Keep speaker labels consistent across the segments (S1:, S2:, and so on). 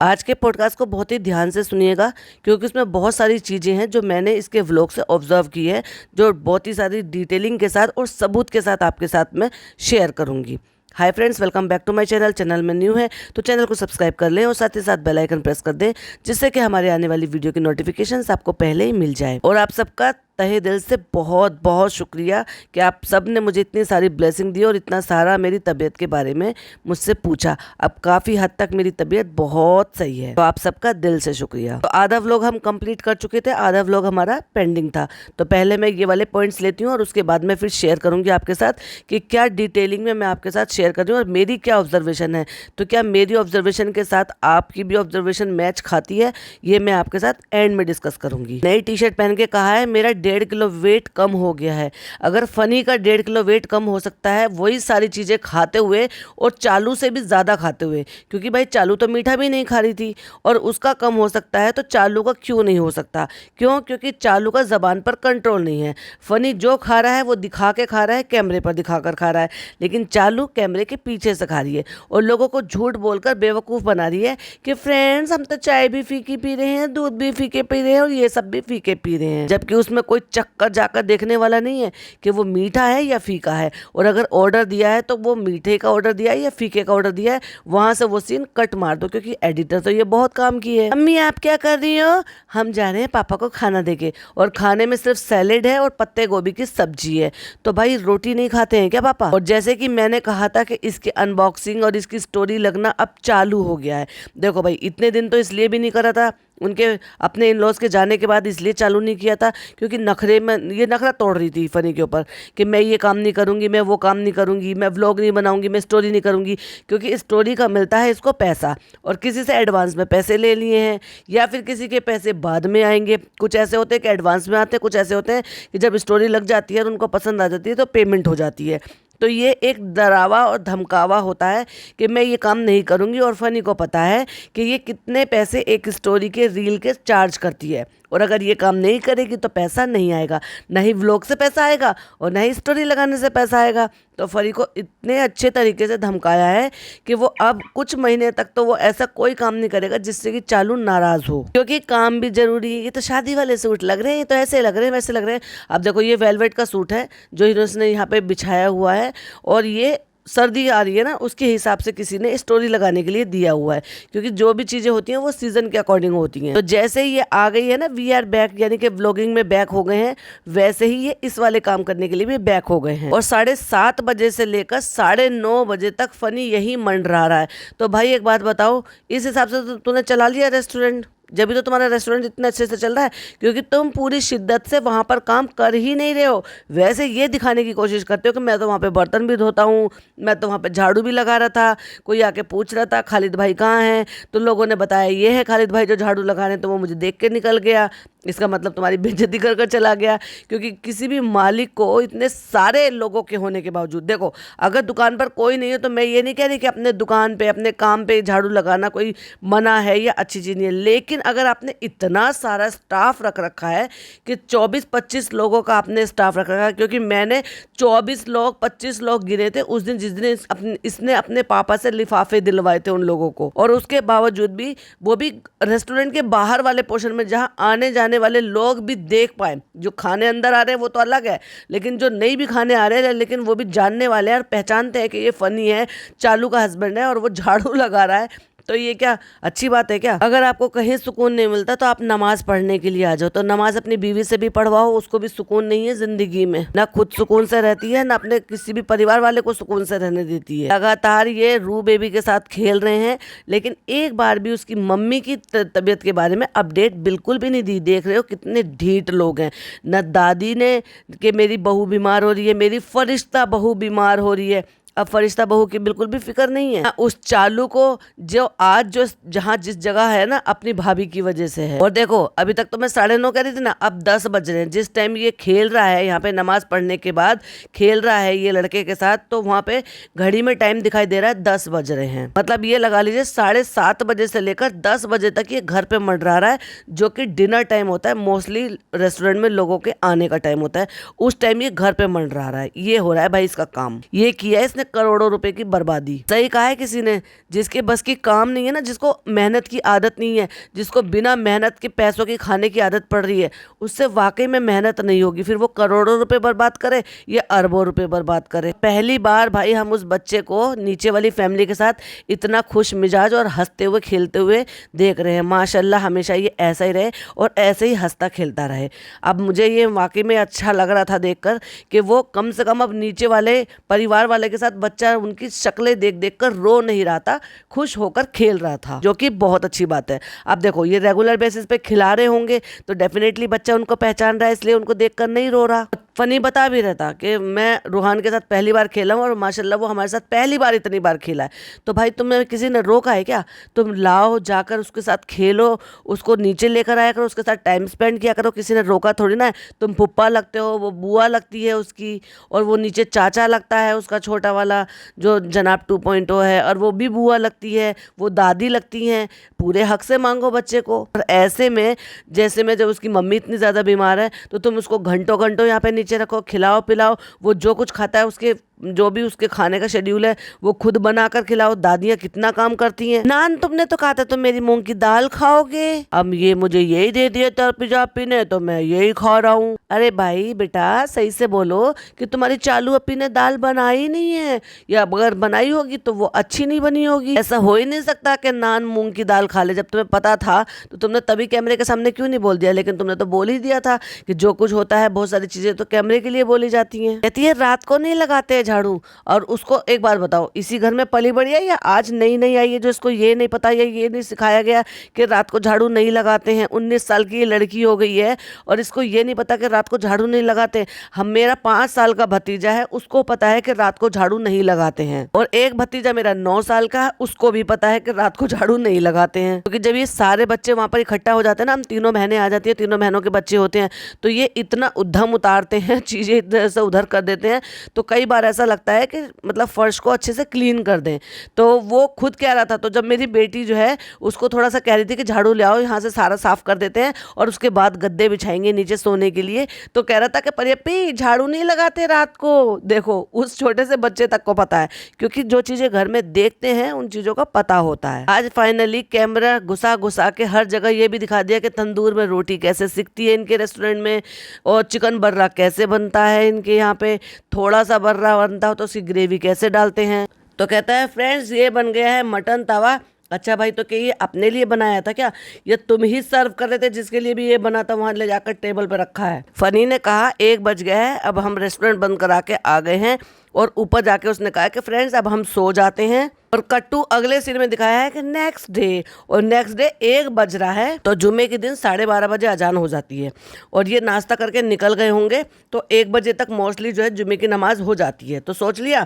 S1: आज के पॉडकास्ट को बहुत ही ध्यान से सुनिएगा क्योंकि उसमें बहुत सारी चीज़ें हैं जो मैंने इसके व्लॉग से ऑब्जर्व की है, जो बहुत ही सारी डिटेलिंग के साथ और सबूत के साथ आपके साथ में शेयर करूंगी। Hi friends, welcome back to my channel. Channel में न्यू है तो चैनल को सब्सक्राइब कर लें और साथ ही साथ बेल आइकन प्रेस कर दें, जिससे कि हमारे आने वाली वीडियो की नोटिफिकेशंस आपको पहले ही मिल जाए। और आप सबका तहे दिल से बहुत बहुत शुक्रिया कि आप सब ने मुझे इतनी सारी ब्लेसिंग दी और इतना सारा मेरी तबीयत के बारे में मुझसे पूछा। अब काफ़ी हद तक मेरी तबीयत बहुत सही है, तो आप सबका दिल से शुक्रिया। तो आधा व्लॉग हम कंप्लीट कर चुके थे, आधा व्लॉग हमारा पेंडिंग था। तो पहले मैं ये वाले पॉइंट्स लेती हूँ और उसके बाद मैं फिर शेयर करूँगी आपके साथ कि क्या डिटेलिंग में मैं आपके साथ शेयर कर रही हूँ और मेरी क्या ऑब्जर्वेशन है। तो क्या मेरी ऑब्जर्वेशन के साथ आपकी भी ऑब्जर्वेशन मैच खाती है, ये मैं आपके साथ एंड में डिस्कस करूँगी। नई टी शर्ट पहन के कहा है मेरा 1.5 किलो वेट कम हो गया है। अगर फनी का 1.5 किलो वेट कम हो सकता है वही सारी चीज़ें खाते हुए और चालू से भी ज़्यादा खाते हुए, क्योंकि भाई चालू तो मीठा भी नहीं खा रही थी और उसका कम हो सकता है, तो चालू का क्यों नहीं हो सकता? क्यों? क्योंकि चालू का ज़बान पर कंट्रोल नहीं है। फनी जो खा रहा है वो दिखा के खा रहा है, कैमरे पर दिखा कर खा रहा है, लेकिन चालू कैमरे के पीछे से खा रही है और लोगों को झूठ बोलकर बेवकूफ़ बना रही है कि फ्रेंड्स हम तो चाय भी फीकी पी रहे हैं, दूध भी फीके पी रहे हैं और ये सब भी फीके पी रहे हैं, जबकि उसमें कोई चक्कर जाकर देखने वाला नहीं है कि वो मीठा है या फीका है। और अगर ऑर्डर दिया है तो वो मीठे का ऑर्डर दिया है या फीके का ऑर्डर दिया है, वहां से वो सीन कट मार दो, क्योंकि एडिटर तो ये बहुत काम की है। अम्मी आप क्या कर रही हो? हम जा रहे हैं पापा को खाना देके, और खाने में सिर्फ सैलेड है और पत्ते गोभी की सब्जी है। तो भाई रोटी नहीं खाते हैं क्या पापा? और जैसे कि मैंने कहा था कि इसकी अनबॉक्सिंग और इसकी स्टोरी लगना अब चालू हो गया है। देखो भाई, इतने दिन तो इसलिए भी नहीं करा था, उनके अपने इन लॉज के जाने के बाद इसलिए चालू नहीं किया था क्योंकि नखरे में ये नखरा तोड़ रही थी फनी के ऊपर कि मैं ये काम नहीं करूँगी, मैं वो काम नहीं करूँगी, मैं व्लॉग नहीं बनाऊँगी, मैं स्टोरी नहीं करूँगी, क्योंकि स्टोरी का मिलता है इसको पैसा, और किसी से एडवांस में पैसे ले लिए हैं या फिर किसी के पैसे बाद में आएंगे। कुछ ऐसे होते हैं कि एडवांस में आते हैं, कुछ ऐसे होते हैं कि जब स्टोरी लग जाती है और उनको पसंद आ जाती है तो पेमेंट हो जाती है। तो ये एक डरावा और धमकावा होता है कि मैं ये काम नहीं करूँगी, और फनी को पता है कि ये कितने पैसे एक स्टोरी के रील के चार्ज करती है, और अगर ये काम नहीं करेगी तो पैसा नहीं आएगा, ना ही व्लॉग से पैसा आएगा और ना ही स्टोरी लगाने से पैसा आएगा। तो फनी को इतने अच्छे तरीके से धमकाया है कि वो अब कुछ महीने तक तो वो ऐसा कोई काम नहीं करेगा जिससे कि चालू नाराज हो, क्योंकि काम भी जरूरी है। ये तो शादी वाले सूट लग रहे हैं, ये तो ऐसे लग रहे हैं, वैसे लग रहे हैं। अब देखो ये वेलवेट का सूट है जो हीरोइन ने यहाँ पे बिछाया हुआ है, और ये सर्दी आ रही है ना, उसके हिसाब से किसी ने स्टोरी लगाने के लिए दिया हुआ है, क्योंकि जो भी चीज़ें होती हैं वो सीजन के अकॉर्डिंग होती हैं। तो जैसे ही ये आ गई है ना, वी आर बैक, यानी कि व्लॉगिंग में बैक हो गए हैं, वैसे ही ये इस वाले काम करने के लिए भी बैक हो गए हैं। और 7:30 बजे से लेकर 9:30 बजे तक फनी यही मंडरा रहा है। तो भाई एक बात बताओ, इस हिसाब से तो तूने चला लिया रेस्टोरेंट, जब भी तो तुम्हारा रेस्टोरेंट इतने अच्छे से चल रहा है, क्योंकि तुम पूरी शिद्दत से वहाँ पर काम कर ही नहीं रहे हो। वैसे ये दिखाने की कोशिश करते हो कि मैं तो वहाँ पे बर्तन भी धोता हूँ, मैं तो वहाँ पे झाड़ू भी लगा रहा था। कोई आके पूछ रहा था खालिद भाई कहाँ हैं, तो लोगों ने बताया ये है खालिद भाई जो झाड़ू लगा रहे हैं, तो वो मुझे देख के निकल गया। इसका मतलब तुम्हारी बेइज्जती कर कर चला गया, क्योंकि किसी भी मालिक को इतने सारे लोगों के होने के बावजूद, देखो अगर दुकान पर कोई नहीं है तो मैं ये नहीं कह रही कि अपने दुकान पे अपने काम पे झाड़ू लगाना कोई मना है या अच्छी चीज़ नहीं है, लेकिन अगर आपने इतना सारा स्टाफ रख रखा है कि 24-25 लोगों का आपने स्टाफ रख रखा है, क्योंकि मैंने 25 लोग गिने थे उस दिन जिस दिन इसने अपने पापा से लिफाफे दिलवाए थे उन लोगों को, और उसके बावजूद भी वो भी रेस्टोरेंट के बाहर वाले पोर्शन में जहाँ आने जाने वाले लोग भी देख पाए। जो खाने अंदर आ रहे हैं वो तो अलग है, लेकिन जो नहीं भी खाने आ रहे हैं लेकिन वो भी जानने वाले हैं और पहचानते हैं कि ये फनी है, चालू का हस्बैंड है और वो झाड़ू लगा रहा है। तो ये क्या अच्छी बात है क्या? अगर आपको कहीं सुकून नहीं मिलता तो आप नमाज पढ़ने के लिए आ जाओ। तो नमाज अपनी बीवी से भी पढ़वाओ, उसको भी सुकून नहीं है जिंदगी में, ना खुद सुकून से रहती है ना अपने किसी भी परिवार वाले को सुकून से रहने देती है। लगातार ये रू बेबी के साथ खेल रहे हैं, लेकिन एक बार भी उसकी मम्मी की तबीयत के बारे में अपडेट बिल्कुल भी नहीं दी। देख रहे हो कितने ढीठ लोग हैं। न दादी ने कि मेरी बहू बीमार हो रही है, मेरी फरिश्ता बहू बीमार हो रही है, अब फरिश्ता बहू की बिल्कुल भी फिक्र नहीं है। उस चालू को जो आज जो जहाँ जिस जगह है ना अपनी भाभी की वजह से है। और देखो अभी तक तो मैं 9:30 कह रही थी ना, अब 10 बज रहे हैं। जिस टाइम ये खेल रहा है यहाँ पे नमाज पढ़ने के बाद खेल रहा है ये लड़के के साथ, तो वहाँ पे घड़ी में टाइम दिखाई दे रहा है 10 बज रहे हैं। मतलब ये लगा लीजिए 7:30 बजे से लेकर 10 बजे तक ये घर पे मंडरा रहा है, जो कि डिनर टाइम होता है, मोस्टली रेस्टोरेंट में लोगों के आने का टाइम होता है, उस टाइम ये घर पे मंडरा रहा है। ये हो रहा है भाई इसका काम। ये किया है इसने करोड़ों रुपए की बर्बादी। सही कहा है किसी ने, जिसके बस की काम नहीं है ना, जिसको मेहनत की आदत नहीं है, जिसको बिना मेहनत के पैसों की खाने की आदत पड़ रही है, उससे वाकई में मेहनत नहीं होगी। फिर वो करोड़ों रुपए बर्बाद करे या अरबों रुपए बर्बाद करे। पहली बार भाई हम उस बच्चे को नीचे वाली फैमिली के साथ इतना खुश मिजाज और हंसते हुए खेलते हुए देख रहे हैं। माशाल्लाह हमेशा ये ऐसा ही रहे और ऐसे ही हंसता खेलता रहे। अब मुझे ये वाकई में अच्छा लग रहा था देखकर कि वो कम से कम अब नीचे वाले परिवार वाले के साथ बच्चा उनकी शक्लें देख देख कर रो नहीं रहा था, खुश होकर खेल रहा था, जो कि बहुत अच्छी बात है। अब देखो ये रेगुलर बेसिस पे खिला रहे होंगे तो डेफिनेटली बच्चा उनको पहचान रहा है, इसलिए उनको देखकर नहीं रो रहा। फनी बता भी रहता कि मैं रूहान के साथ पहली बार खेला हूँ और माशाल्लाह वो हमारे साथ पहली बार इतनी बार खेला है। तो भाई तुम्हें किसी ने रोका है क्या? तुम लाओ, जाकर उसके साथ खेलो, उसको नीचे लेकर आया करो, उसके साथ टाइम स्पेंड किया करो। किसी ने रोका थोड़ी ना है। तुम पुप्पा लगते हो, वो बुआ लगती है उसकी, और वो नीचे चाचा लगता है उसका छोटा वाला जो जनाब 2.0 है, और वो भी बुआ लगती है, वो दादी लगती हैं। पूरे हक से मांगो बच्चे को। और ऐसे में जैसे में जब उसकी मम्मी इतनी ज़्यादा बीमार है तो तुम उसको घंटों घंटों यहाँ पे नीचे रखो, खिलाओ पिलाओ, वो जो कुछ खाता है उसके जो भी उसके खाने का शेड्यूल है वो खुद बनाकर खिलाओ। दादियाँ कितना काम करती हैं। नान तुमने तो कहा था तुम मेरी मूंग की दाल खाओगे, अब ये मुझे यही दे दिया तरपी जापी ने तो मैं यही खा रहा हूँ। अरे भाई बेटा सही से बोलो कि तुम्हारी चालू अपी ने दाल बनाई नहीं है, या अगर बनाई होगी तो वो अच्छी नहीं बनी होगी। ऐसा हो ही नहीं सकता कि नान मूंग की दाल खा ले। जब तुम्हें पता था तो तुमने तभी कैमरे के सामने क्यों नहीं बोल दिया? लेकिन तुमने तो बोल ही दिया था कि जो कुछ होता है बहुत सारी चीजें तो कैमरे के लिए बोली जाती हैं। कहती है रात को नहीं लगाते झाड़ू। और उसको एक बार बताओ, इसी घर में पली बड़ी है या आज नई नई आई है जो इसको ये नहीं पता या ये नहीं सिखाया गया कि रात को झाड़ू नहीं लगाते हैं? 19 साल की ये लड़की हो गई है और इसको ये नहीं पता कि रात को झाड़ू नहीं लगाते। हम मेरा 5 साल का भतीजा है, उसको पता है कि रात को झाड़ू नहीं लगाते हैं। और एक भतीजा मेरा 9 साल का है, उसको भी पता है कि रात को झाड़ू नहीं लगाते हैं। क्योंकि जब ये सारे बच्चे वहां पर इकट्ठा हो जाते हैं ना, हम तीनों बहनें आ जाती है, तीनों बहनों के बच्चे होते हैं, तो ये इतना उद्यम उतारते हैं, चीजें इधर से उधर कर देते हैं। तो कई बार ऐसा लगता है कि मतलब फर्श को अच्छे से क्लीन कर दें। तो वो खुद कह रहा था, तो जब मेरी बेटी जो है उसको थोड़ा सा कह रही थी कि झाड़ू ले आओ, यहाँ से सारा साफ कर देते हैं और उसके बाद गद्दे बिछाएंगे नीचे सोने के लिए, तो कह रहा था कि परियप्पी झाड़ू नहीं लगाते रात को। देखो उस छोटे से बच्चे तक को पता है, क्योंकि जो चीजें घर में देखते हैं उन चीजों का पता होता है। आज फाइनली कैमरा घुसा घुसा के हर जगह ये भी दिखा दिया कि तंदूर में रोटी कैसे सिकती है इनके रेस्टोरेंट में, और चिकन बर्रा कैसे बनता है इनके यहाँ पे। थोड़ा सा बर्रा बनता हो तो उसकी ग्रेवी कैसे डालते हैं। तो कहता है फ्रेंड्स ये बन गया है मटन तवा। अच्छा भाई, तो क्या ये अपने लिए बनाया था क्या? ये तुम ही सर्व कर रहे थे? जिसके लिए भी ये बना था वहां ले जाकर टेबल पे रखा है। फनी ने कहा 1 बज गया है, अब हम रेस्टोरेंट बंद करा के आ गए हैं। और ऊपर जाके उसने कहा कि फ्रेंड्स अब हम सो जाते हैं। और कट्टू अगले सीन में दिखाया है कि नेक्स्ट डे, और नेक्स्ट डे 1 बज रहा है, तो जुम्मे के दिन 12:30 बजे अजान हो जाती है और ये नाश्ता करके निकल गए होंगे, तो 1 बजे तक मोस्टली जो है जुम्मे की नमाज हो जाती है। तो सोच लिया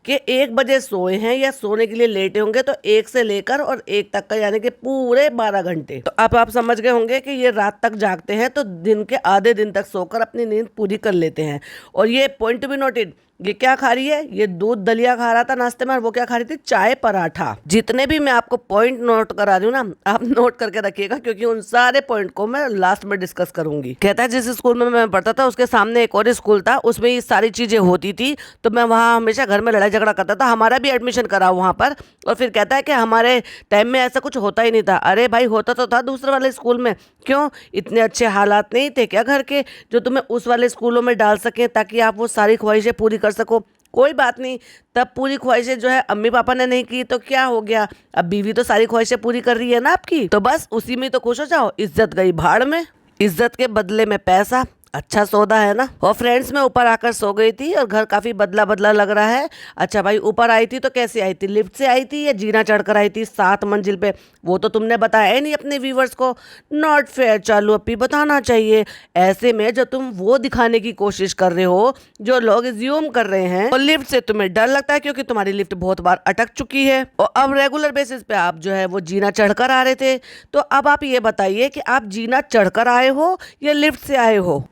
S1: कि 1 बजे सोए हैं या सोने के लिए लेटे होंगे, तो 1 से लेकर और 1 तक का यानी कि पूरे 12 घंटे। तो अब आप समझ गए होंगे कि ये रात तक जागते हैं, तो दिन के आधे दिन तक सोकर अपनी नींद पूरी कर लेते हैं। और ये पॉइंट टू बी नोटेड, ये क्या खा रही है? ये दूध दलिया खा रहा था नाश्ते में, और वो क्या खा रही थी? चाय पराठा। जितने भी मैं आपको पॉइंट नोट करा रही हूँ ना, आप नोट करके रखिएगा, क्योंकि उन सारे पॉइंट को मैं लास्ट में डिस्कस करूंगी। कहता है जिस स्कूल में मैं पढ़ता था उसके सामने एक और स्कूल था, उसमें ये सारी चीजें होती थी, तो मैं वहाँ हमेशा घर में लड़ाई झगड़ा करता था। हमारा भी एडमिशन करा वहाँ पर, और फिर कहता है कि हमारे टाइम में ऐसा कुछ होता ही नहीं था। अरे भाई होता तो था दूसरे वाले स्कूल में, क्यों इतने अच्छे हालात नहीं थे क्या घर के जो तुम्हें उस वाले स्कूलों में डाल सकें ताकि आप वो सारी ख्वाहिशें पूरी कर सको? कोई बात नहीं, तब पूरी ख्वाहिशें जो है अम्मी पापा ने नहीं की तो क्या हो गया, अब बीवी तो सारी ख्वाहिशें पूरी कर रही है ना आपकी, तो बस उसी में तो खुश हो जाओ। इज्जत गई भाड़ में, इज्जत के बदले में पैसा, अच्छा सौदा है ना। और फ्रेंड्स मैं ऊपर आकर सो गई थी और घर काफी बदला बदला लग रहा है। अच्छा भाई ऊपर आई थी तो कैसे आई थी? लिफ्ट से आई थी या जीना चढ़कर आई थी 7 मंजिल पे? वो तो तुमने बताया ही नहीं अपने व्यूवर्स को। नॉट फेयर चालू अपी, बताना चाहिए। ऐसे में जो तुम वो दिखाने की कोशिश कर रहे हो जो लोग ज्यूम कर रहे हैं, और लिफ्ट से तुम्हें डर लगता है क्योंकि तुम्हारी लिफ्ट बहुत बार अटक चुकी है और अब रेगुलर बेसिस पे आप जो है वो जीना चढ़कर आ रहे थे। तो अब आप ये बताइए कि आप जीना चढ़कर आए हो या लिफ्ट से आए हो?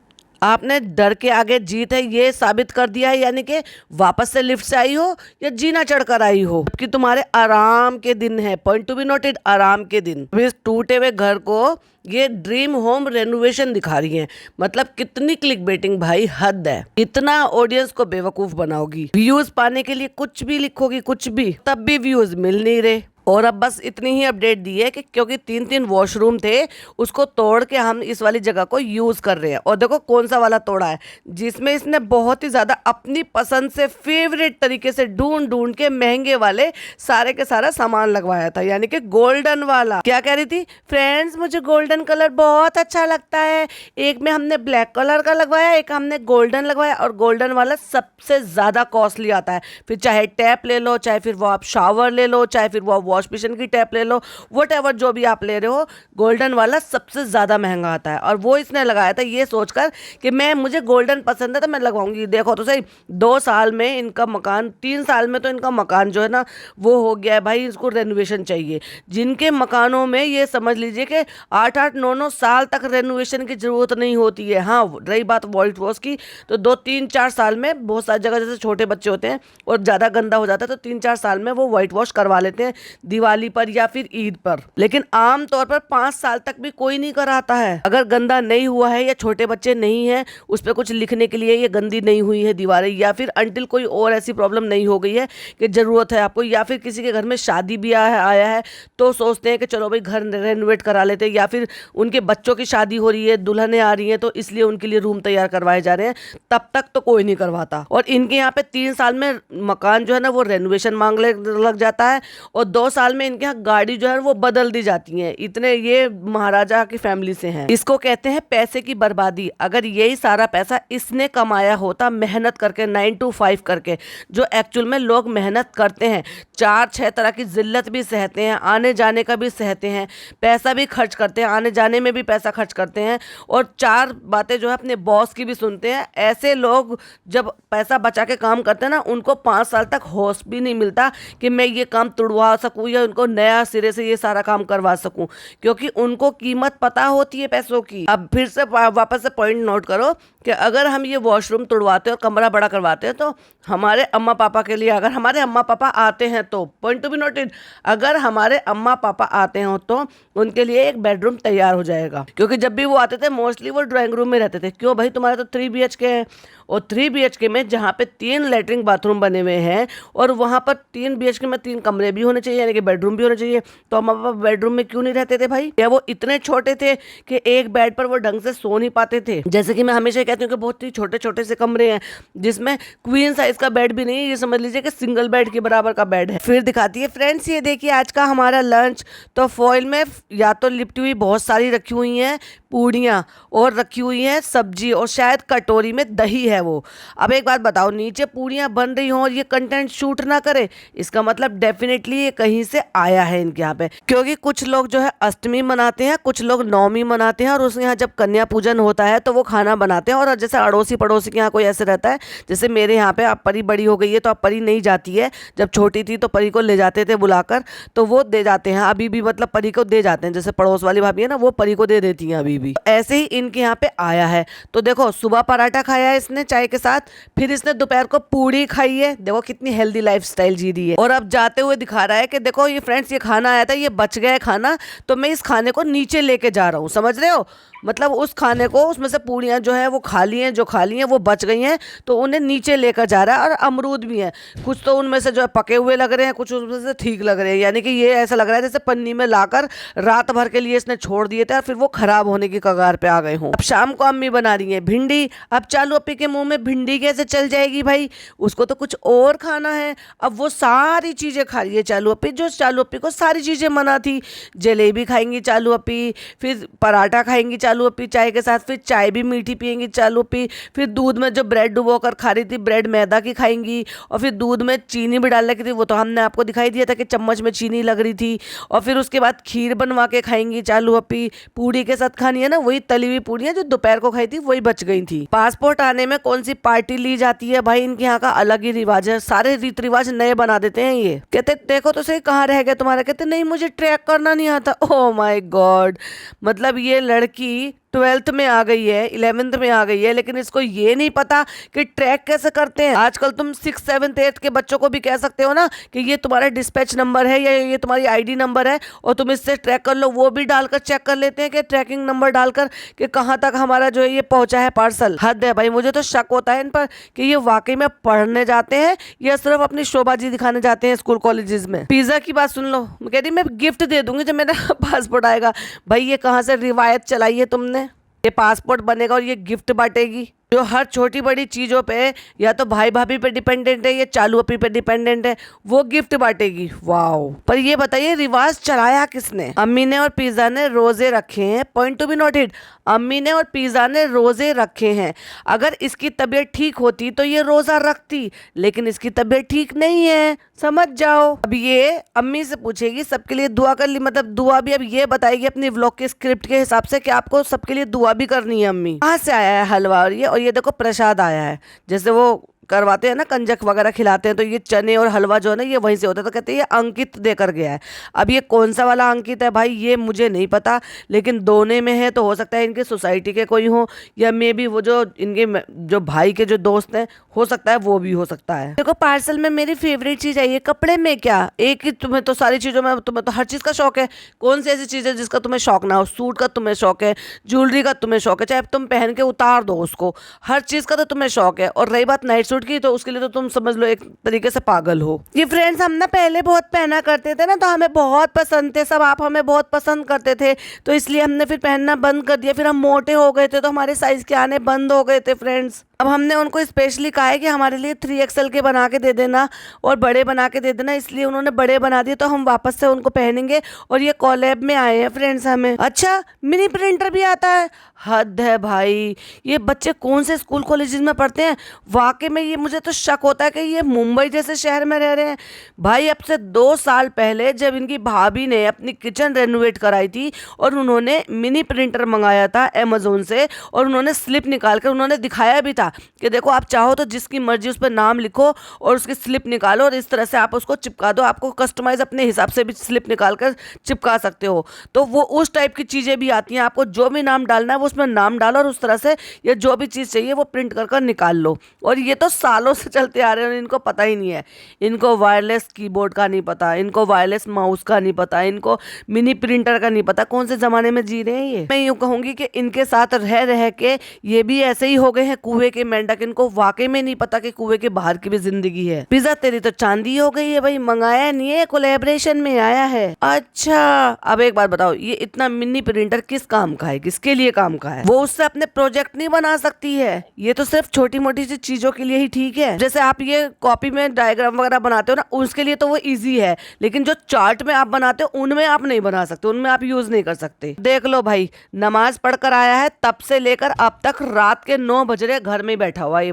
S1: आपने डर के आगे जीत है ये साबित कर दिया है, यानी कि वापस से लिफ्ट से आई हो या जीना चढ़कर आई हो, जबकि तुम्हारे आराम के दिन है। पॉइंट टू बी नोटेड, आराम के दिन। इस टूटे हुए घर को ये ड्रीम होम रेनोवेशन दिखा रही है। मतलब कितनी क्लिक बेटिंग भाई, हद है। इतना ऑडियंस को बेवकूफ बनाओगी, व्यूज पाने के लिए कुछ भी लिखोगी, कुछ भी, तब भी व्यूज मिल नहीं रहे। और अब बस इतनी ही अपडेट दी है कि क्योंकि 3-3 वॉशरूम थे, उसको तोड़ के हम इस वाली जगह को यूज कर रहे हैं। और देखो कौन सा वाला तोड़ा है, जिसमें इसने बहुत ही ज्यादा अपनी पसंद से फेवरेट तरीके से ढूंढ ढूंढ के महंगे वाले सारे के सारा सामान लगवाया था, यानी कि गोल्डन वाला। क्या कह रही थी, फ्रेंड्स मुझे गोल्डन कलर बहुत अच्छा लगता है। एक में हमने ब्लैक कलर का लगवाया, एक हमने गोल्डन लगवाया, और गोल्डन वाला सबसे ज्यादा कॉस्टली आता है। फिर चाहे टैप ले लो, चाहे फिर वो आप शावर ले लो, चाहे फिर वो वॉश बेसिन की टैप ले लो, वट जो भी आप ले रहे हो, गोल्डन वाला सबसे ज्यादा महंगा आता है। और वो इसने लगाया था ये सोचकर कि मुझे गोल्डन पसंद है तो मैं लगवाऊंगी। देखो तो सही, 2 साल में इनका मकान, 3 साल में तो इनका मकान जो है ना वो हो गया है भाई। इसको रेनोवेशन चाहिए। जिनके मकानों में ये समझ लीजिए कि 8-8, 9-9 साल तक रेनोवेशन की जरूरत नहीं होती है। हाँ, रही बात व्हाइट वॉश की, तो 2-3-4 साल में बहुत सारी जगह, जैसे छोटे बच्चे होते हैं और ज़्यादा गंदा हो जाता है तो 3-4 साल में वो व्हाइट वॉश करवा लेते हैं, दिवाली पर या फिर ईद पर। लेकिन आम तौर पर 5 साल तक भी कोई नहीं कराता है। अगर गंदा नहीं हुआ है या छोटे बच्चे नहीं है, उस पर कुछ लिखने के लिए ये गंदी नहीं हुई है दीवारें, या फिर अंटिल कोई और ऐसी प्रॉब्लम नहीं हो गई है कि जरूरत है आपको, या फिर किसी के घर में शादी भी आया है तो सोचते हैं कि चलो भाई घर रेनोवेट करा लेते हैं, या फिर उनके बच्चों की शादी हो रही है, दुल्हनें आ रही हैं तो इसलिए उनके लिए रूम तैयार करवाए जा रहे हैं, तब तक तो कोई नहीं करवाता। और इनके यहाँ पे 3 साल में मकान जो है ना वो रेनोवेशन मांगने लग जाता है, और 2 साल में इनके यहाँ गाड़ी जो है वो बदल दी जाती है। इतने ये महाराजा की फैमिली से हैं। इसको कहते हैं पैसे की बर्बादी। अगर यही सारा पैसा इसने कमाया होता मेहनत करके, 9 to 5 करके, जो एक्चुअल में लोग मेहनत करते हैं, 4-6 तरह की जिल्लत भी सहते हैं, आने जाने का भी सहते हैं, पैसा भी खर्च करते हैं, आने जाने में भी पैसा खर्च करते हैं, और 4 बातें जो है अपने बॉस की भी सुनते हैं। ऐसे लोग जब पैसा बचा के काम करते हैं ना, उनको 5 साल तक होश भी नहीं मिलता कि मैं ये काम तुड़वा सकूं या उनको नया सिरे से ये सारा काम करवा सकूं, क्योंकि उनको कीमत पता होती है पैसों की। अब फिर से वापस से पॉइंट नोट करो कि अगर हम ये वॉशरूम तुड़वाते हैं और कमरा बड़ा करवाते हैं तो हमारे अम्मा पापा के लिए, अगर हमारे अम्मा पापा आते हैं तो, पॉइंट टू बी नोटेड, अगर हमारे अम्मा पापा आते हैं तो उनके लिए एक बेडरूम तैयार हो जाएगा। क्योंकि जब भी वो आते थे मोस्टली वो ड्राइंग रूम में रहते थे। क्यों भाई, तुम्हारा तो 3 BHK है, और 3 BHK में जहाँ पे 3 लैट्रिन बाथरूम बने हुए हैं और वहाँ पर 3 BHK में 3 कमरे भी होने चाहिए, यानी कि बेडरूम भी होने चाहिए, तो अम्मा पापा बेडरूम में क्यों नहीं रहते थे भाई? या वो इतने छोटे थे कि एक बेड पर वो ढंग से सो नहीं पाते थे? जैसे कि मैं हमेशा कहती हूँ कि बहुत ही छोटे छोटे से कमरे हैं जिसमें क्वीन साइज का बेड भी नहीं है, ये समझ लीजिए कि सिंगल बेड के बराबर का बेड है। फिर दिखाती है फ्रेंड्स, ये देखिए आज का हमारा लंच। तो फॉइल में या तो लिपटी हुई बहुत सारी रखी हुई हैं पूड़ियाँ, और रखी हुई है सब्जी, और शायद कटोरी में दही है वो। अब एक बात बताओ, नीचे पूड़ियाँ बन रही हों और ये कंटेंट शूट ना करे, इसका मतलब डेफिनेटली ये कहीं से आया है इनके यहाँ पे। क्योंकि कुछ लोग जो है अष्टमी मनाते हैं, कुछ लोग नवमी मनाते हैं, और उसके यहाँ जब कन्या पूजन होता है तो वो खाना बनाते हैं। और जैसे अड़ोसी पड़ोसी के यहाँ कोई ऐसे रहता है, जैसे मेरे यहाँ पे अब परी बड़ी हो गई है तो अब परी नहीं जाती है, जब छोटी थी तो परी को ले जाते थे बुलाकर, तो वो दे जाते हैं अभी भी, मतलब परी को दे जाते हैं। जैसे पड़ोस वाली भाभी है ना, वो परी को दे देती हैं अभी भी। ऐसे ही इनके यहाँ पे आया है। तो देखो, सुबह पराठा खाया है इसने चाय के साथ, फिर इसने दोपहर को पूड़ी खाई है। देखो कितनी हेल्दी लाइफस्टाइल जी रही है। और अब जाते हुए दिखा रहा है कि देखो ये फ्रेंड्स, ये खाना आया था, ये बच गया है खाना, तो मैं इस खाने को नीचे लेके जा रहा हूँ। समझ रहे हो? मतलब उस खाने को, उसमें से पूड़ियाँ जो है वो खा ली हैं, जो खा ली हैं वो बच गई हैं, तो उन्हें नीचे लेकर जा रहा है। और अमरूद भी हैं, कुछ तो उनमें से जो है पके हुए लग रहे हैं, कुछ उसमें से ठीक लग रहे हैं, यानी कि ये ऐसा लग रहा है जैसे पन्नी में लाकर रात भर के लिए इसने छोड़ दिए थे और फिर वो खराब होने की कगार पे आ गए हों। अब शाम को अम्मी बना रही है भिंडी। अब चालू अपी के मुंह में भिंडी कैसे चल जाएगी भाई, उसको तो कुछ और खाना है। अब वो सारी चीजें खा रही है चालू अपी, जो चालू अपी को सारी चीजें मना थी। जलेबी खाएंगी चालू अपी, फिर पराठा खाएंगी चालू अपी चाय के साथ, फिर चाय भी मीठी पियेंगी चालू अपी, फिर दूध में जो ब्रेड डुबोकर खा रही थी, ब्रेड मैदा की खाएंगी, और फिर दूध में चीनी भी डाल रखी थी, वो तो हमने आपको दिखाई दिया था कि चम्मच में चीनी लग रही थी। और फिर उसके बाद खीर बनवा के खाएंगी चालू अपी, पूड़ी के साथ खानी है ना, वही तली हुई पूड़ियाँ जो दोपहर को खाई थी वही बच गई थी। पासपोर्ट आने में कौन सी पार्टी ली जाती है भाई, इनके यहाँ का अलग ही रिवाज है, सारे रीति रिवाज नए बना देते हैं। ये कहते देखो तो सही कहाँ रह गया तुम्हारा, कहते नहीं मुझे ट्रैक करना नहीं आता। ओह माय गॉड, मतलब ये लड़की 12th में आ गई है, 11th में आ गई है, लेकिन इसको ये नहीं पता कि ट्रैक कैसे करते हैं। आजकल तुम 6th 7th 8th के बच्चों को भी कह सकते हो ना कि ये तुम्हारा डिस्पैच नंबर है या ये तुम्हारी आईडी नंबर है और तुम इससे ट्रैक कर लो। वो भी डालकर चेक कर लेते हैं कि ट्रैकिंग नंबर डालकर कि कहाँ तक हमारा जो है ये पहुंचा है पार्सल। हद है भाई, मुझे तो शक होता है इन पर कि ये वाकई में पढ़ने जाते हैं या सिर्फ अपनी शोबाजी दिखाने जाते हैं स्कूल कॉलेजेस में। पिज्जा की बात सुन लो, मैं कह रही मैं गिफ्ट दे दूंगी जब मेरा पासपोर्ट आएगा। भाई ये कहाँ से रिवायत चलाई है तुमने? ये पासपोर्ट बनेगा और ये गिफ्ट बांटेगी जो हर छोटी बड़ी चीजों पे या तो भाई भाभी पे डिपेंडेंट है या चालू अपी पे डिपेंडेंट है, वो गिफ्ट बांटेगी। वाओ। पर ये बताइए रिवाज चलाया किसने? अम्मी ने और पिज्जा ने रोजे रखे हैं। पॉइंट टू बी नोटेड, अम्मी ने और पिज्जा ने रोजे रखे हैं। अगर इसकी तबीयत ठीक होती तो ये रोजा रखती, लेकिन इसकी तबीयत ठीक नहीं है, समझ जाओ। अब ये अम्मी से पूछेगी सबके लिए दुआ कर ली, मतलब दुआ भी अब ये बताएगी अपनी व्लॉग के स्क्रिप्ट के हिसाब से कि आपको सबके लिए दुआ भी करनी है। अम्मी कहाँ से आया है हलवा और ये देखो प्रसाद आया है, जैसे वो करवाते हैं ना कंजक वगैरह खिलाते हैं, तो ये चने और हलवा जो है ना ये वहीं से होता है। तो कहते हैं ये अंकित देकर गया है। अब ये कौन सा वाला अंकित है भाई ये मुझे नहीं पता, लेकिन दोनों में है तो हो सकता है इनके सोसाइटी के कोई हो या मे बी वो जो इनके जो भाई के जो दोस्त हैं हो सकता है वो भी हो सकता है। देखो पार्सल में मेरी फेवरेट चीज है ये। कपड़े में क्या एक ही, तुम्हें तो सारी चीजों में, तुम्हें तो हर चीज का शौक है। कौन सी ऐसी चीज है जिसका तुम्हें शौक ना हो? सूट का तुम्हें शौक है, ज्वेलरी का तुम्हें शौक है, चाहे तुम पहन के उतार दो उसको, हर चीज का तो तुम्हें शौक है। और रही बात नाइट सूट की, तो उसके लिए तो तुम समझ लो एक तरीके से पागल हो। ये फ्रेंड्स हम ना पहले बहुत पहना करते थे ना, तो हमें बहुत पसंद थे सब, आप हमें बहुत पसंद करते थे, तो इसलिए हमने फिर पहनना बंद कर दिया। फिर हम मोटे हो गए थे तो हमारे साइज के आने बंद हो गए थे फ्रेंड्स। अब हमने उनको स्पेशली कहा है कि हमारे लिए 3XL के बना के दे देना और बड़े बना के दे देना, इसलिए उन्होंने बड़े बना दिए, तो हम वापस से उनको पहनेंगे। और ये कॉलेब में आए हैं फ्रेंड्स हमें। अच्छा मिनी प्रिंटर भी आता है? हद है भाई, ये बच्चे कौन से स्कूल कॉलेजेस में पढ़ते हैं? वाकई में ये मुझे तो शक होता है कि ये मुंबई जैसे शहर में रह रहे हैं। भाई अब से 2 साल पहले जब इनकी भाभी ने अपनी किचन रेनोवेट कराई थी और उन्होंने मिनी प्रिंटर मंगाया था अमेजोन से, और उन्होंने स्लिप निकाल कर उन्होंने दिखाया भी था कि देखो आप चाहो तो जिसकी मर्जी उस पर नाम लिखो और उसकी स्लिप निकालो और इस तरह से आप उसको चिपका दो, आपको कस्टमाइज अपने हिसाब से भी स्लिप निकाल कर चिपका सकते हो। तो वो उस टाइप की चीज़ें भी आती हैं, आपको जो भी नाम डालना है वो उसमें नाम डालो और उस तरह से या जो भी चीज़ चाहिए वो प्रिंट कर कर निकाल लो। और ये तो सालों से चलते आ रहे हैं, इनको पता ही नहीं है। इनको वायरलेस कीबोर्ड का नहीं पता, इनको वायरलेस माउस का नहीं पता, इनको मिनी प्रिंटर का नहीं पता। कौन से ज़माने में जी रहे हैं ये? मैं यूँ कहूँगी कि इनके साथ रह रह के ये भी ऐसे ही हो गए हैं कुएं के मेंढक। इनको वाकई में नहीं पता कि कुएं के बाहर की भी जिंदगी है। पिज्जा तेरी तो चांदी हो गई है भाई, मंगाया नहीं है, कोलैबोरेशन में आया है। अच्छा अब एक बात बताओ, ये इतना मिनी प्रिंटर किस काम का है, किसके लिए काम का है? वो उससे अपने प्रोजेक्ट नहीं बना सकती है, ये तो सिर्फ छोटी मोटी सी चीजों के लिए ही ठीक है। जैसे आप ये कॉपी में डायग्राम वगैरह बनाते हो ना, उसके लिए तो वो इजी है, लेकिन जो चार्ट में आप बनाते हो उनमें आप नहीं बना सकते, उनमें आप यूज नहीं कर सकते। देख लो भाई, नमाज पढ़कर आया है तब से लेकर अब तक रात के 9 बज रहे घर में बैठा हुआ ये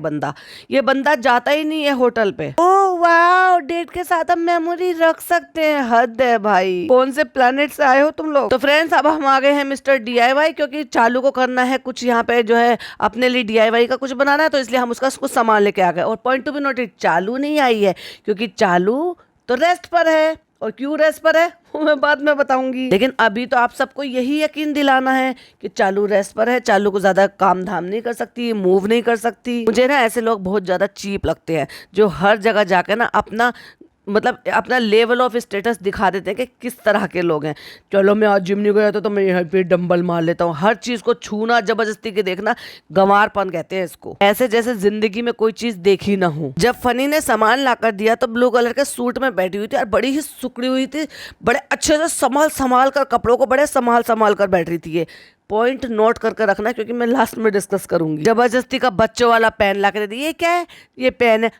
S1: बंदा जाता ही नहीं है होटल पे। ओह वाओ, डेट के साथ हम मेमोरी रख सकते हैं। हद है भाई, कौन से प्लेनेट से आए हो तुम लोग? तो फ्रेंड्स अब हम आ गए हैं मिस्टर DIY, क्योंकि चालू को करना है कुछ यहाँ पे जो है अपने लिए DIY का कुछ बनाना है, तो इसलिए हम उसका कुछ सामान लेके आ गए। और पॉइंट टू बी नोटेड, चालू नहीं आई है क्योंकि चालू तो रेस्ट पर है। और क्यों रेस्ट पर है वो मैं बाद में बताऊंगी, लेकिन अभी तो आप सबको यही यकीन दिलाना है कि चालू रेस्ट पर है। चालू को ज्यादा काम धाम नहीं कर सकती, मूव नहीं कर सकती। मुझे ना ऐसे लोग बहुत ज्यादा चीप लगते हैं जो हर जगह जाके ना अपना मतलब अपना लेवल ऑफ स्टेटस दिखा देते हैं कि किस तरह के लोग हैं। चलो मैं आज जिम नहीं गया तो मैं यहाँ पे डंबल मार लेता हूँ। हर चीज को छूना, जबरदस्ती के देखना, गंवारपन कहते हैं इसको। ऐसे जैसे जिंदगी में कोई चीज देखी ना हो। जब फनी ने सामान लाकर दिया तो ब्लू कलर के सूट में बैठी हुई थी और बड़ी ही सुकड़ी हुई थी, बड़े अच्छे से संभाल कर कपड़ों को बड़े संभाल कर बैठ रही थी। ये पॉइंट नोट करके रखना क्योंकि मैं लास्ट में डिस्कस करूंगी। जबरदस्ती का बच्चों वाला पेन ला के दे दी। ये क्या है? ये पेन है।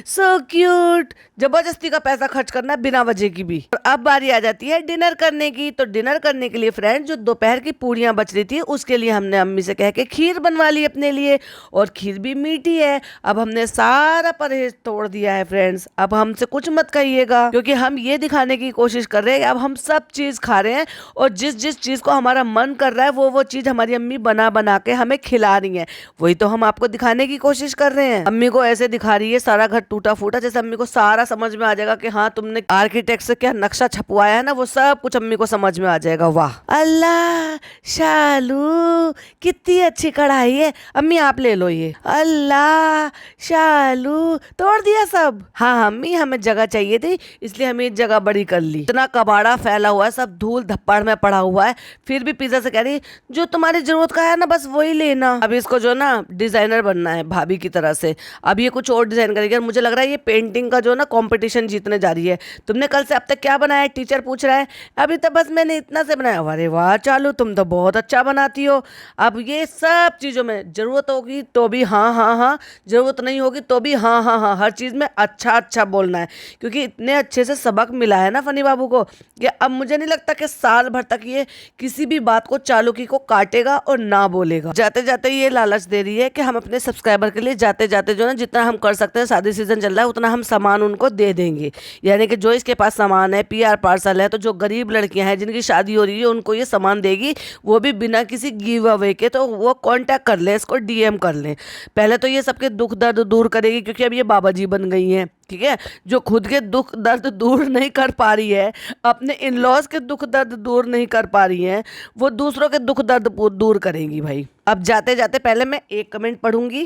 S1: So cute. जबरदस्ती का पैसा खर्च करना बिना वजह की भी। और अब बारी आ जाती है डिनर करने की। तो डिनर करने के लिए फ्रेंड जो दोपहर की पूड़ियां बच रही थी उसके लिए हमने अम्मी से कह के खीर बनवा ली अपने लिए, और खीर भी मीठी है। अब हमने सारा परहेज तोड़ दिया है फ्रेंड्स। अब हमसे कुछ मत कहिएगा क्योंकि हम ये दिखाने की कोशिश कर रहे हैं कि अब हम सब चीज खा रहे हैं और जिस जिस चीज को हमारा मन कर रहा है वो चीज़ हमारी अम्मी बना बना के हमें खिला रही है। वही तो हम आपको दिखाने की कोशिश कर रहे हैं। अम्मी को ऐसे दिखा रही है सारा घर टूटा फूटा, जैसे अम्मी को सारा समझ में आ जाएगा कि हाँ तुमने आर्किटेक्ट से क्या नक्शा छपवाया है ना, वो सब कुछ अम्मी को समझ में आ जाएगा। वाह अल्लाह शालू कितनी अच्छी कढ़ाई है, अम्मी आप ले लो ये। अल्लाह शालू तोड़ दिया सब। हाँ अम्मी हमें जगह चाहिए थी इसलिए हमें एक जगह बड़ी कर ली। इतना कबाड़ा फैला हुआ है, सब धूल धप्पड़ में पड़ा हुआ है, फिर भी पिज्जा से कह रही जो तुम्हारी जरूरत का है ना बस वही लेना। अब इसको जो ना डिजाइनर बनना है भाभी की तरह से। अब ये कुछ और डिजाइन करेगी और मुझे लग रहा है ये पेंटिंग का जो ना कंपटीशन जीतने जा रही है। तुमने कल से अब तक क्या बनाया है, टीचर पूछ रहा है। अभी तो बस मैंने इतना से बनाया। अरे वाह चालू तुम तो बहुत अच्छा बनाती हो। अब ये सब चीजों में जरूरत होगी तो भी हाँ हाँ हाँ, जरूरत नहीं होगी तो भी हाँ हाँ हाँ, हर चीज में अच्छा अच्छा बोलना है, क्योंकि इतने अच्छे से सबक मिला है ना फनी बाबू को कि अब मुझे नहीं लगता कि साल भर तक ये किसी भी बात को चालुकी को काटेगा और ना बोलेगा। जाते जाते ये लालच दे रही है कि हम अपने सब्सक्राइबर के लिए जाते जाते जो ना जितना हम कर सकते हैं, शादी सीजन चल रहा है, उतना हम सामान उनको दे देंगे। यानी कि जो इसके पास सामान है, PR पार्सल है, तो जो गरीब लड़कियां हैं जिनकी शादी हो रही है उनको ये सामान देगी, वो भी बिना किसी गिव अवे के। तो वो कांटेक्ट कर ले, इसको DM कर ले। पहले तो ये सबके दुख दर्द दूर करेगी, क्योंकि अब ये बाबा जी बन गई हैं, ठीक है। जो खुद के दुख दर्द दूर नहीं कर पा रही है, अपने इन लॉज के दुख दर्द दूर नहीं कर पा रही हैं, वो दूसरों के दुख दर्द दूर करेंगी भाई। अब जाते जाते पहले मैं एक कमेंट पढ़ूंगी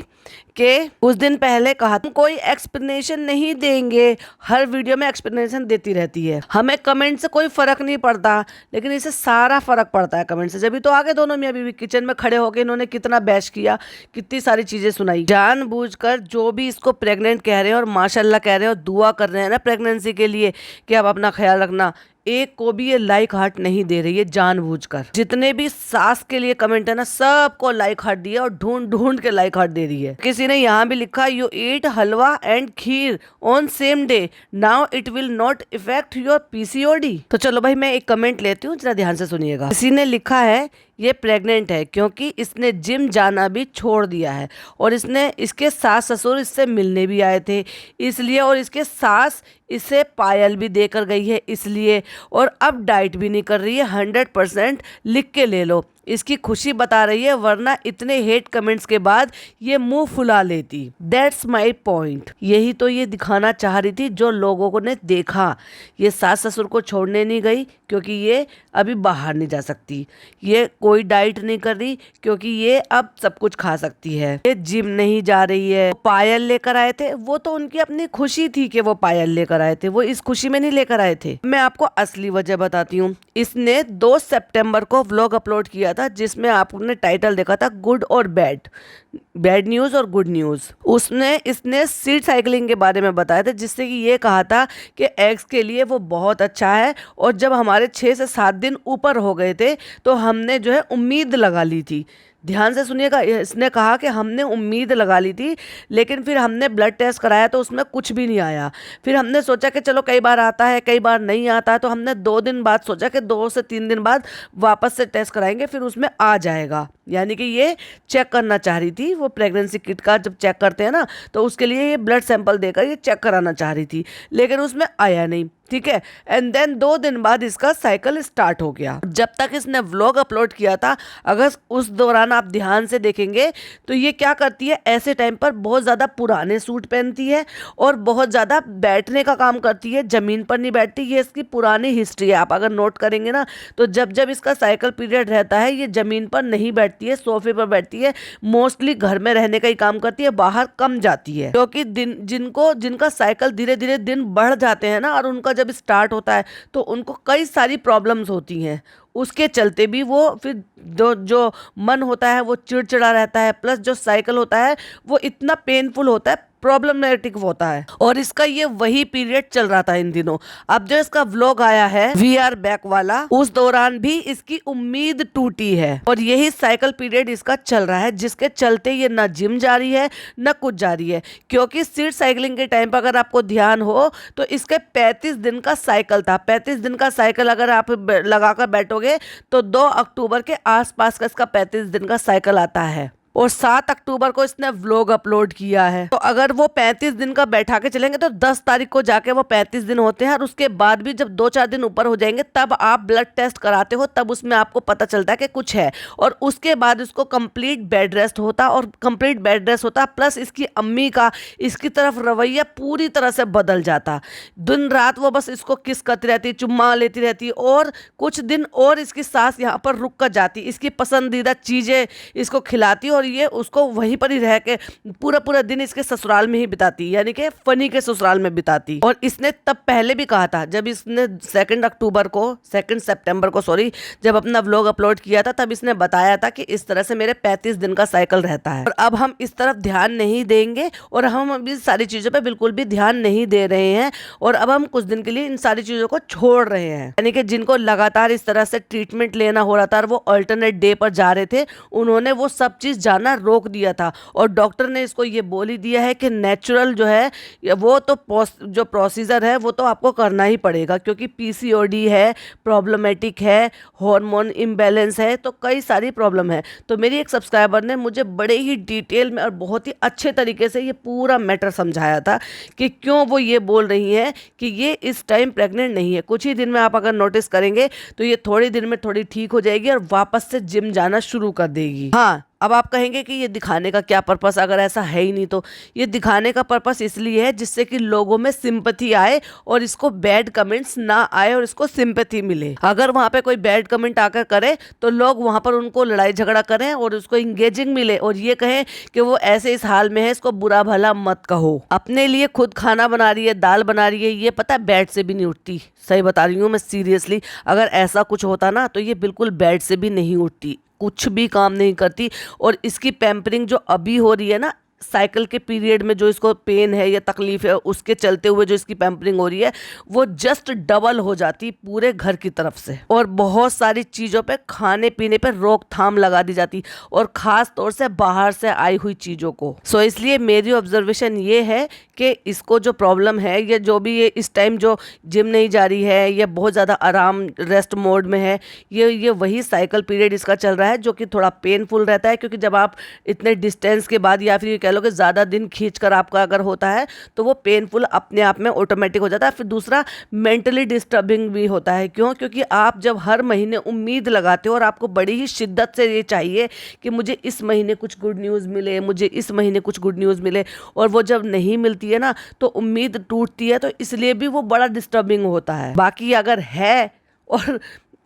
S1: कि कुछ दिन पहले कहा तुम कोई एक्सप्लेनेशन नहीं देंगे, हर वीडियो में एक्सप्लेनेशन देती रहती है। हमें कमेंट से कोई फर्क नहीं पड़ता, लेकिन इसे सारा फर्क पड़ता है कमेंट से। जब भी तो आगे दोनों मियां बीवी किचन में खड़े होकर इन्होंने कितना बैश किया, कितनी सारी चीजें सुनाई। जानबूझकर जो भी इसको प्रेग्नेंट कह रहे हैं और माशाल्लाह कह रहे हैं और दुआ कर रहे हैं ना प्रेगनेंसी के लिए कि आप अपना ख्याल रखना, एक को भी ये लाइक हार्ट नहीं दे रही है जानबूझकर। जितने भी सास के लिए कमेंट है ना, सबको लाइक हार्ट दिया और ढूंढ ढूंढ के लाइक हार्ट दे रही है। किसी ने यहाँ भी लिखा you eat halwa and kheer on same day, now it will not effect your PCOD। तो चलो भाई मैं एक कमेंट लेती हूँ, जरा ध्यान से सुनिएगा। किसी ने लिखा है ये प्रेग्नेंट है क्योंकि इसने जिम जाना भी छोड़ दिया है और इसके सास ससुर इससे मिलने भी आए थे इसलिए, और इसके सास इसे पायल भी देकर गई है इसलिए, और अब डाइट भी नहीं कर रही है। 100% लिख के ले लो, इसकी खुशी बता रही है, वरना इतने हेट कमेंट्स के बाद ये मुंह फुला लेती। That's my point. यही तो ये दिखाना चाह रही थी जो लोगों ने देखा। ये सास ससुर को छोड़ने नहीं गई क्योंकि ये अभी बाहर नहीं जा सकती, ये कोई डाइट नहीं कर रही क्योंकि ये अब सब कुछ खा सकती है, ये जिम नहीं जा रही है। पायल लेकर आए थे, वो तो उनकी अपनी खुशी थी कि वो पायल लेकर आए थे, वो इस खुशी में नहीं लेकर आए थे। मैं आपको असली वजह बताती हूँ। इसने 2 सितंबर को व्लॉग अपलोड किया था जिसमें आपने टाइटल देखा था गुड और बैड न्यूज और गुड न्यूज। इसने सीड साइकिलिंग के बारे में बताया था, जिससे कि ये कहा था कि एग्स के लिए वो बहुत अच्छा है, और जब हमारे 6 से 7 दिन ऊपर हो गए थे तो हमने जो है उम्मीद लगा ली थी। ध्यान से सुनिएगा, इसने कहा कि हमने उम्मीद लगा ली थी, लेकिन फिर हमने ब्लड टेस्ट कराया तो उसमें कुछ भी नहीं आया। फिर हमने सोचा कि चलो कई बार आता है कई बार नहीं आता है, तो हमने 2 दिन बाद सोचा कि 2 से 3 दिन बाद वापस से टेस्ट कराएंगे, फिर उसमें आ जाएगा। यानी कि ये चेक करना चाह रही थी, वो प्रेगनेंसी किट का जब चेक करते हैं ना तो उसके लिए ये ब्लड सैंपल देकर ये चेक कराना चाह रही थी, लेकिन उसमें आया नहीं, ठीक है। एंड देन 2 दिन बाद इसका साइकिल स्टार्ट हो गया। जब तक इसने व्लॉग अपलोड किया था, अगर उस दौरान आप ध्यान से देखेंगे तो ये क्या करती है, ऐसे टाइम पर बहुत ज़्यादा पुराने सूट पहनती है और बहुत ज़्यादा बैठने का काम करती है, ज़मीन पर नहीं बैठती। ये इसकी पुरानी हिस्ट्री है, आप अगर नोट करेंगे ना तो जब जब इसका साइकिल पीरियड रहता है ये ज़मीन पर नहीं बैठती है, सोफे पर बैठती है। मोस्टली घर में रहने का ही काम करती है, बाहर कम जाती है, क्योंकि जिनका साइकिल धीरे धीरे दिन बढ़ जाते हैं ना और उनका जब स्टार्ट होता है तो उनको कई सारी प्रॉब्लम्स होती हैं, उसके चलते भी वो फिर जो मन होता है वो चिड़चिड़ा रहता है, प्लस जो साइकिल होता है वो इतना पेनफुल होता है, प्रॉब्लमेटिक होता है। और इसका ये वही पीरियड चल रहा था इन दिनों। अब जो इसका व्लॉग आया है वी आर बैक वाला, उस दौरान भी इसकी उम्मीद टूटी है और यही साइकिल पीरियड इसका चल रहा है, जिसके चलते ये ना जिम जा रही है ना कुछ जा रही है। क्योंकि सीट साइकिलिंग के टाइम पर अगर आपको ध्यान हो तो इसके 35 दिन का साइकिल था। 35 दिन का साइकिल अगर आप लगाकर बैठोगे तो 2 अक्टूबर के आसपास का इसका 35 दिन का साइकिल आता है। और 7 अक्टूबर को इसने व्लॉग अपलोड किया है। तो अगर वो 35 दिन का बैठा के चलेंगे तो 10 तारीख को जाके वो 35 दिन होते हैं, और उसके बाद भी जब 2-4 दिन ऊपर हो जाएंगे तब आप ब्लड टेस्ट कराते हो, तब उसमें आपको पता चलता है कि कुछ है। और उसके बाद इसको कंप्लीट बेड रेस्ट होता, और कंप्लीट बेड रेस्ट होता प्लस इसकी अम्मी का इसकी तरफ रवैया पूरी तरह से बदल जाता। दिन रात वो बस इसको किस करती रहती, चुम्मा लेती रहती, और कुछ दिन और इसकी सास यहाँ पर रुक कर जाती, इसकी पसंदीदा चीज़ें इसको खिलाती, और ये उसको वहीं पर ही रह के पूरा पूरा दिन इसके ससुराल में ही बिताती, यानी कि फनी के ससुराल में बिताती। और इसने तब पहले भी कहा था, जब इसने 2 सितंबर को जब अपना व्लॉग अपलोड किया था, तब इसने बताया था कि इस तरह से मेरे 35 दिन का साइकिल रहता है। और अब हम इस तरफ ध्यान नहीं देंगे, और हम अभी सारी चीज़ों पे बिल्कुल भी ध्यान नहीं दे रहे हैं, और अब हम कुछ दिन के लिए इन सारी चीज़ों को छोड़ रहे हैं। यानी कि जिनको लगातार इस तरह से ट्रीटमेंट लेना हो रहा था और वो अल्टरनेट डे पर जा रहे थे, उन्होंने वो सब चीज़ जाना रोक दिया था, और डॉक्टर ने इसको ये बोल ही दिया है कि नेचुरल जो है वो तो जो प्रोसीजर है वो तो आपको करना ही पड़ेगा, क्योंकि पीसीओडी है, प्रॉब्लमेटिक है, हार्मोन इम्बैलेंस है, तो कई सारी प्रॉब्लम है। तो मेरी एक सब्सक्राइबर ने मुझे बड़े ही डिटेल में और बहुत ही अच्छे तरीके से ये पूरा मैटर समझाया था कि क्यों वो ये बोल रही हैं कि ये इस टाइम प्रेग्नेंट नहीं है। कुछ ही दिन में आप अगर नोटिस करेंगे तो ये थोड़ी दिन में थोड़ी ठीक हो जाएगी और वापस से जिम जाना शुरू कर देगी। हाँ, अब आप कहेंगे कि ये दिखाने का क्या पर्पस, अगर ऐसा है ही नहीं तो। ये दिखाने का पर्पस इसलिए है जिससे कि लोगों में सिंपैथी आए और इसको बैड कमेंट्स ना आए और इसको सिंपैथी मिले। अगर वहाँ पे कोई बैड कमेंट आकर करे तो लोग वहाँ पर उनको लड़ाई झगड़ा करें और उसको इंगेजिंग मिले और ये कहें कि वो ऐसे इस हाल में है, इसको बुरा भला मत कहो। अपने लिए खुद खाना बना रही है, दाल बना रही है, ये पता है बेड से भी नहीं उठती। सही बता रही हूँ मैं सीरियसली, अगर ऐसा कुछ होता ना तो ये बिल्कुल बेड से भी नहीं उठती, कुछ भी काम नहीं करती। और इसकी पैम्परिंग जो अभी हो रही है ना, साइकिल के पीरियड में जो इसको पेन है या तकलीफ है, उसके चलते हुए जो इसकी पैम्परिंग हो रही है वो जस्ट डबल हो जाती पूरे घर की तरफ से। और बहुत सारी चीज़ों पे, खाने पीने पे रोकथाम लगा दी जाती, और ख़ास तौर से बाहर से आई हुई चीज़ों को। सो इसलिए मेरी ऑब्जर्वेशन ये है कि इसको जो प्रॉब्लम है, या जो भी ये इस टाइम जो जिम नहीं जा रही है या बहुत ज़्यादा आराम रेस्ट मोड में है, ये वही साइकिल पीरियड इसका चल रहा है जो कि थोड़ा पेनफुल रहता है। क्योंकि जब आप इतने डिस्टेंस के बाद या फिर ये कह लो कि ज़्यादा दिन खींचकर आपका अगर होता है तो वो पेनफुल अपने आप में ऑटोमेटिक हो जाता है। फिर दूसरा, मेंटली डिस्टर्बिंग भी होता है। क्यों? क्योंकि आप जब हर महीने उम्मीद लगाते हो और आपको बड़ी ही शिद्दत से ये चाहिए कि मुझे इस महीने कुछ गुड न्यूज़ मिले, मुझे इस महीने कुछ गुड न्यूज़ मिले, और वो जब नहीं मिलती है ना तो उम्मीद टूटती है, तो इसलिए भी वो बड़ा डिस्टर्बिंग होता है। बाकी अगर है, और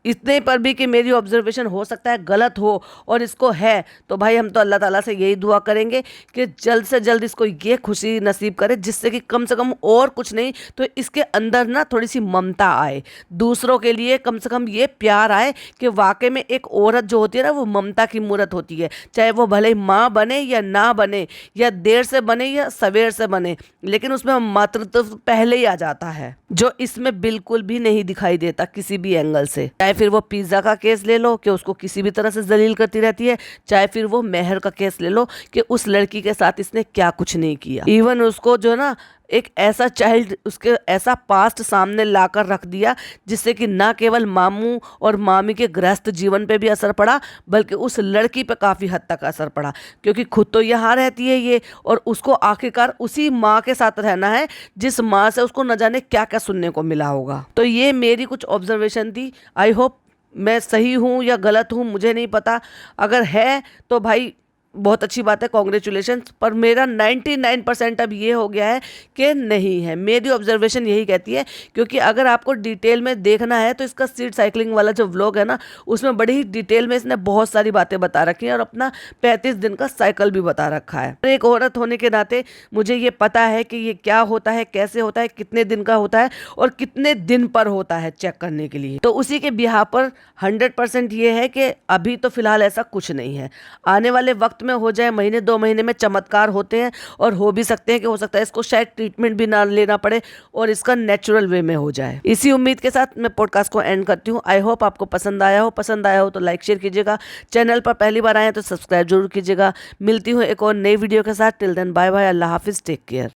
S1: इतने पर भी कि मेरी ऑब्जर्वेशन हो सकता है गलत हो और इसको है, तो भाई हम तो अल्लाह ताला से यही दुआ करेंगे कि जल्द से जल्द इसको ये खुशी नसीब करे, जिससे कि कम से कम और कुछ नहीं तो इसके अंदर ना थोड़ी सी ममता आए, दूसरों के लिए कम से कम ये प्यार आए कि वाकई में एक औरत जो होती है ना वो ममता की मूरत होती है। चाहे वो भले ही माँ बने या ना बने, या देर से बने या सवेर से बने, लेकिन उसमें मातृत्व पहले ही आ जाता है, जो इसमें बिल्कुल भी नहीं दिखाई देता किसी भी एंगल से। चाहे फिर वो पिज़्ज़ा का केस ले लो कि उसको किसी भी तरह से जलील करती रहती है, चाहे फिर वो मेहर का केस ले लो कि उस लड़की के साथ इसने क्या कुछ नहीं किया। इवन उसको जो ना एक ऐसा चाइल्ड, उसके ऐसा पास्ट सामने लाकर रख दिया जिससे कि ना केवल मामू और मामी के गृहस्थ जीवन पे भी असर पड़ा, बल्कि उस लड़की पे काफ़ी हद तक असर पड़ा। क्योंकि खुद तो यहाँ रहती है ये, और उसको आखिरकार उसी माँ के साथ रहना है जिस माँ से उसको न जाने क्या क्या सुनने को मिला होगा। तो ये मेरी कुछ ऑब्जर्वेशन थी। आई होप मैं सही हूँ या गलत हूँ, मुझे नहीं पता। अगर है तो भाई बहुत अच्छी बात है, कॉन्ग्रेचुलेशन। पर मेरा 99% अब ये हो गया है कि नहीं है। मेरी ऑब्जर्वेशन यही कहती है, क्योंकि अगर आपको डिटेल में देखना है तो इसका सीट साइकिलिंग वाला जो व्लॉग है ना, उसमें बड़ी ही डिटेल में इसने बहुत सारी बातें बता रखी हैं और अपना 35 दिन का साइकिल भी बता रखा है। एक औरत होने के नाते मुझे ये पता है कि ये क्या होता है, कैसे होता है, कितने दिन का होता है और कितने दिन पर होता है चेक करने के लिए। तो उसी के बिहार पर 100% ये है कि अभी तो फिलहाल ऐसा कुछ नहीं है। आने वाले वक्त में हो जाए, महीने 2 महीने में चमत्कार होते हैं, और हो भी सकते हैं कि हो सकता है इसको शायद ट्रीटमेंट भी ना लेना पड़े और इसका नेचुरल वे में हो जाए। इसी उम्मीद के साथ मैं पॉडकास्ट को एंड करती हूँ। आई होप आपको पसंद आया हो तो लाइक शेयर कीजिएगा। चैनल पर पहली बार आए तो सब्सक्राइब जरूर कीजिएगा। मिलती हूँ एक और नई वीडियो के साथ। टिल देन बाय बाय, अल्लाह हाफिज, टेक केयर।